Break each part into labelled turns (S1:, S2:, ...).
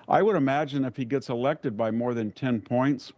S1: I would imagine if he gets elected by more than 10 points,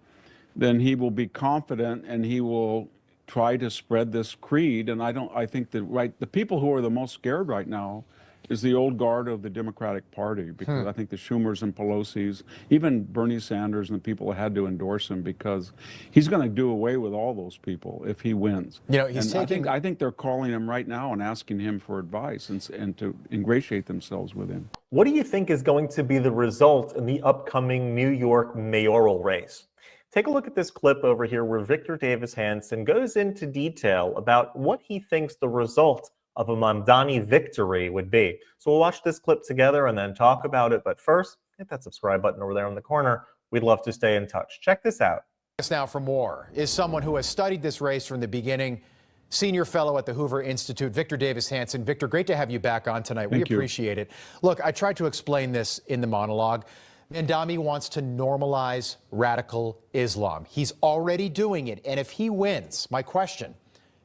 S1: then he will be confident and he will try to spread this creed. And I think that the people who are the most scared right now is the old guard of the Democratic Party, because I think the Schumers and Pelosi's, even Bernie Sanders and the people that had to endorse him, because he's going to do away with all those people if he wins.
S2: You know, he's
S1: and
S2: taking...
S1: I think they're calling him right now and asking him for advice and to ingratiate themselves with him.
S3: What do you think is going to be the result in the upcoming New York mayoral race? Take a look at this clip over here where Victor Davis Hanson goes into detail about what he thinks the result of a Mamdani victory would be. So we'll watch this clip together and then talk about it. But first, hit that subscribe button over there in the corner. We'd love to stay in touch. Check this out.
S2: Now for more is someone who has studied this race from the beginning, senior fellow at the Hoover Institute, Victor Davis Hanson. Victor, great to have you back on tonight. We appreciate it. Look, I tried to explain this in the monologue. Mamdani wants to normalize radical Islam. He's already doing it. And if he wins, my question,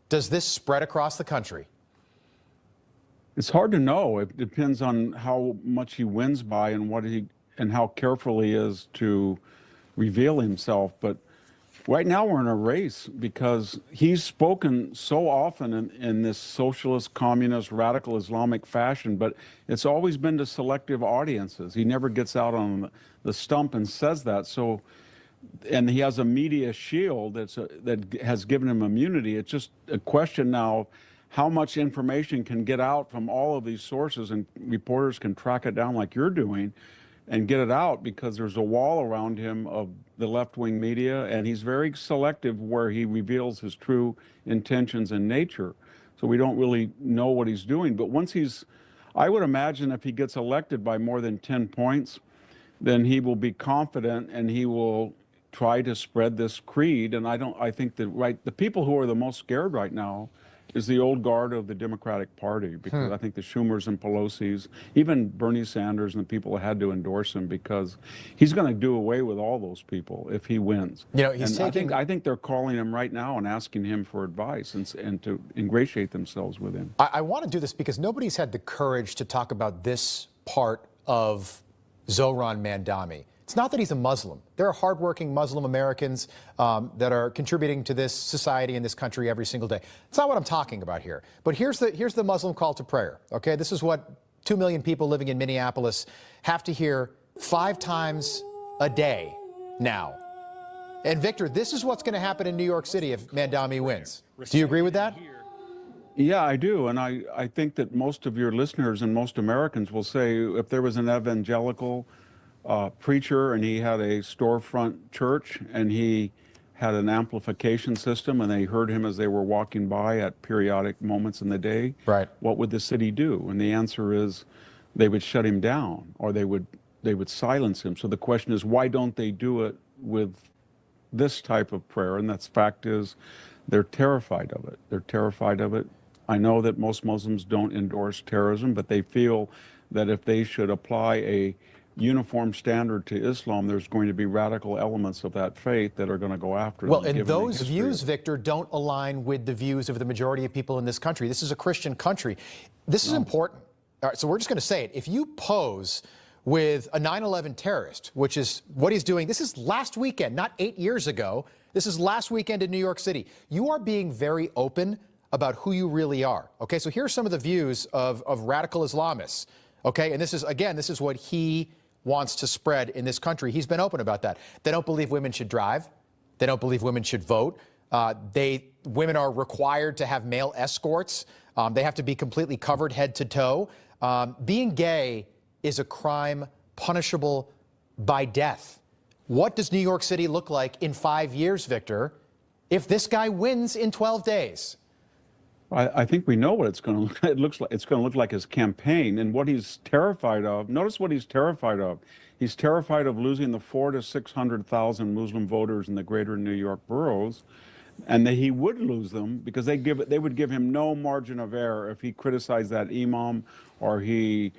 S2: does this spread across the country?
S1: It's hard to know. It depends on how much he wins by and how careful he is to reveal himself. But right now we're in a race because he's spoken so often in this socialist, communist, radical Islamic fashion, but it's always been to selective audiences. He never gets out on the stump and says that. So, and he has a media shield that has given him immunity. It's just a question now how much information can get out from all of these sources, and reporters can track it down like you're doing and get it out, because there's a wall around him of the left-wing media, and he's very selective where he reveals his true intentions and nature. So we don't really know what he's doing. But I would imagine if he gets elected by more than 10 points, then he will be confident and he will try to spread this creed. And I think that the people who are the most scared right now is the old guard of the Democratic Party, because I think the Schumers and Pelosi's, even Bernie Sanders and the people that had to endorse him, because he's going to do away with all those people if he wins.
S2: You know,
S1: I think they're calling him right now and asking him for advice and to ingratiate themselves with him.
S2: I want to do this because nobody's had the courage to talk about this part of Zohran Mamdani. It's not that he's a Muslim. There are hardworking Muslim Americans that are contributing to this society and this country every single day. It's not what I'm talking about here. But here's the Muslim call to prayer, okay? This is what 2 million people living in Minneapolis have to hear 5 times a day now. And Victor, this is what's going to happen in New York City if Mamdani wins. Do you agree with that?
S1: Yeah, I do. And I think that most of your listeners and most Americans will say, if there was an evangelical preacher and he had a storefront church and he had an amplification system and they heard him as they were walking by at periodic moments in the day,
S2: right,
S1: what would the city do? And the answer is they would shut him down, or they would silence him. So the question is, why don't they do it with this type of prayer? And that's fact is they're terrified of it. They're terrified of it. I know that most Muslims don't endorse terrorism, but they feel that if they should apply a uniform standard to Islam, there's going to be radical elements of that faith that are going to go after them.
S2: Well, and those views, Victor, don't align with the views of the majority of people in this country. This is a Christian country. This is important. All right, so we're just going to say it. If you pose with a 9/11 terrorist, which is what he's doing, this is last weekend, not 8 years ago. This is last weekend in New York City. You are being very open about who you really are. Okay, so here's some of the views of radical Islamists. Okay, and this is what he wants to spread in this country. He's been open about that. They don't believe women should drive. They don't believe women should vote. Women are required to have male escorts. They have to be completely covered head to toe. Being gay is a crime punishable by death. What does New York City look like in 5 years, Victor, if this guy wins in 12 days?
S1: I think we know what it's going to look like. It looks like it's going to look like his campaign and what he's terrified of. Notice what he's terrified of. He's terrified of losing the 400,000 to 600,000 Muslim voters in the greater New York boroughs, and that he would lose them because they would give him no margin of error if he criticized that imam or he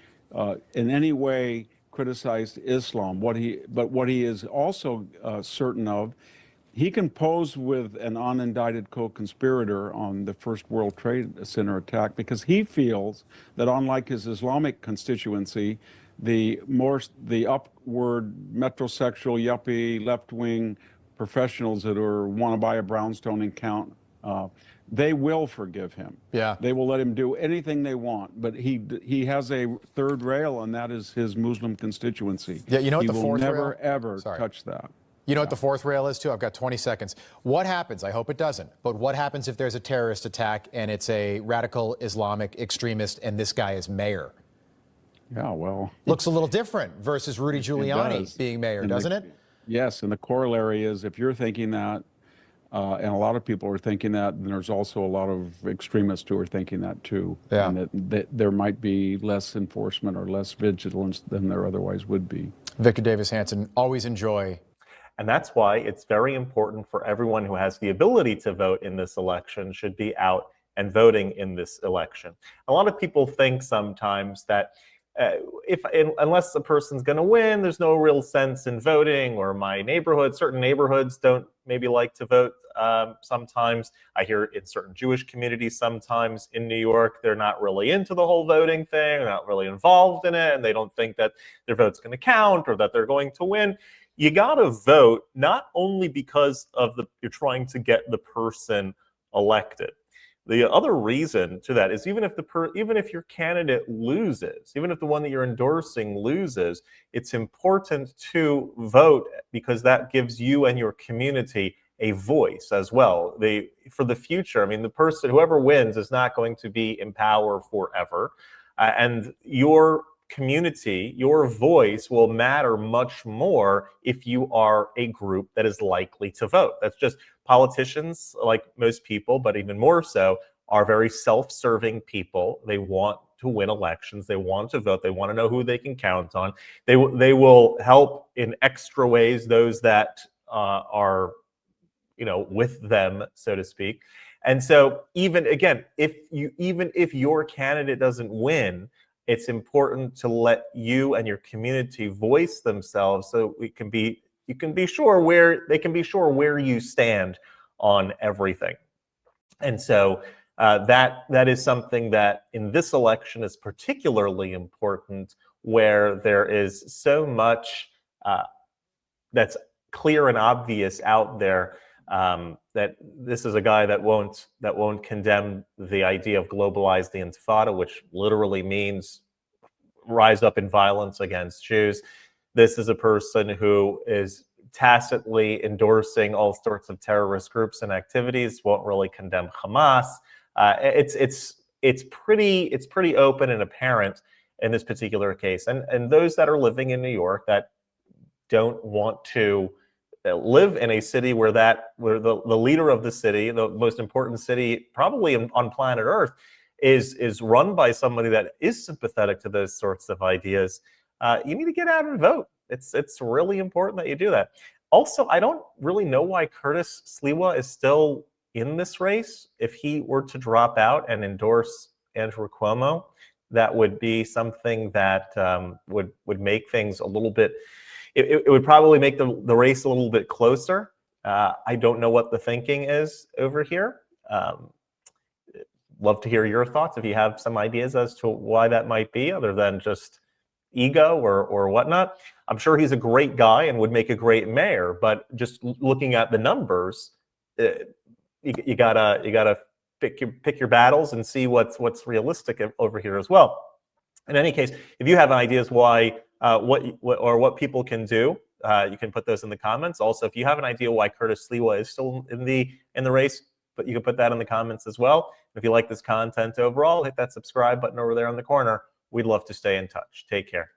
S1: in any way criticized Islam. What he is also certain of, he can pose with an unindicted co-conspirator on the first World Trade Center attack because he feels that unlike his Islamic constituency, the upward metrosexual yuppie left-wing professionals that want to buy a brownstone and count, they will forgive him.
S2: Yeah.
S1: They will let him do anything they want, but he has a third rail, and that is his Muslim constituency.
S2: Yeah, you know what
S1: he
S2: the fourth
S1: will never
S2: rail?
S1: ever
S2: Sorry.
S1: touch that.
S2: You know what the fourth rail is too? I've got 20 seconds. What happens? I hope it doesn't. But what happens if there's a terrorist attack and it's a radical Islamic extremist and this guy is mayor?
S1: Yeah, well,
S2: Looks a little different versus Rudy Giuliani
S1: does.
S2: being mayor,
S1: And
S2: doesn't it?
S1: Yes, and the corollary is if you're thinking that, and a lot of people are thinking that, then there's also a lot of extremists who are thinking that too.
S2: Yeah.
S1: And that there might be less enforcement or less vigilance than there otherwise would be.
S2: Victor Davis Hanson, always enjoy.
S3: And that's why it's very important for everyone who has the ability to vote in this election should be out and voting in this election. A lot of people think sometimes that unless the person's going to win, there's no real sense in voting, or my neighborhood, certain neighborhoods don't maybe like to vote sometimes. I hear in certain Jewish communities sometimes in New York, they're not really into the whole voting thing, they're not really involved in it, and they don't think that their vote's going to count or that they're going to win. You got to vote not only because of you're trying to get the person elected. The other reason to that is even if your candidate loses, even if the one that you're endorsing loses, it's important to vote because that gives you and your community a voice as well. For the future, I mean, whoever wins is not going to be in power forever, and your community, your voice will matter much more if you are a group that is likely to vote. That's just politicians, like most people, but even more so, are very self-serving people. They want to win elections. They want to vote. They want to know who they can count on. They will help in extra ways those that are, with them, so to speak. And so even if your candidate doesn't win, it's important to let you and your community voice themselves so you can be sure where you stand on everything. And so that is something that in this election is particularly important, where there is so much that's clear and obvious out there, that this is a guy that won't condemn the idea of globalize the Intifada, which literally means rise up in violence against Jews. This is a person who is tacitly endorsing all sorts of terrorist groups and activities, won't really condemn Hamas. It's pretty open and apparent in this particular case. And those that are living in New York that don't want to live in a city where the leader of the city, the most important city probably on planet Earth, is run by somebody that is sympathetic to those sorts of ideas, you need to get out and vote. It's really important that you do that. Also, I don't really know why Curtis Sliwa is still in this race. If he were to drop out and endorse Andrew Cuomo, that would be something that would make things a little bit. It would probably make the race a little bit closer. I don't know what the thinking is over here. Love to hear your thoughts if you have some ideas as to why that might be, other than just ego or whatnot. I'm sure he's a great guy and would make a great mayor, but just looking at the numbers, you gotta pick your battles and see what's realistic over here as well. In any case, if you have ideas why what people can do, you can put those in the comments. Also, if you have an idea why Curtis Sliwa is still in the race, but you can put that in the comments as well. If you like this content overall, hit that subscribe button over there in the corner. We'd love to stay in touch. Take care.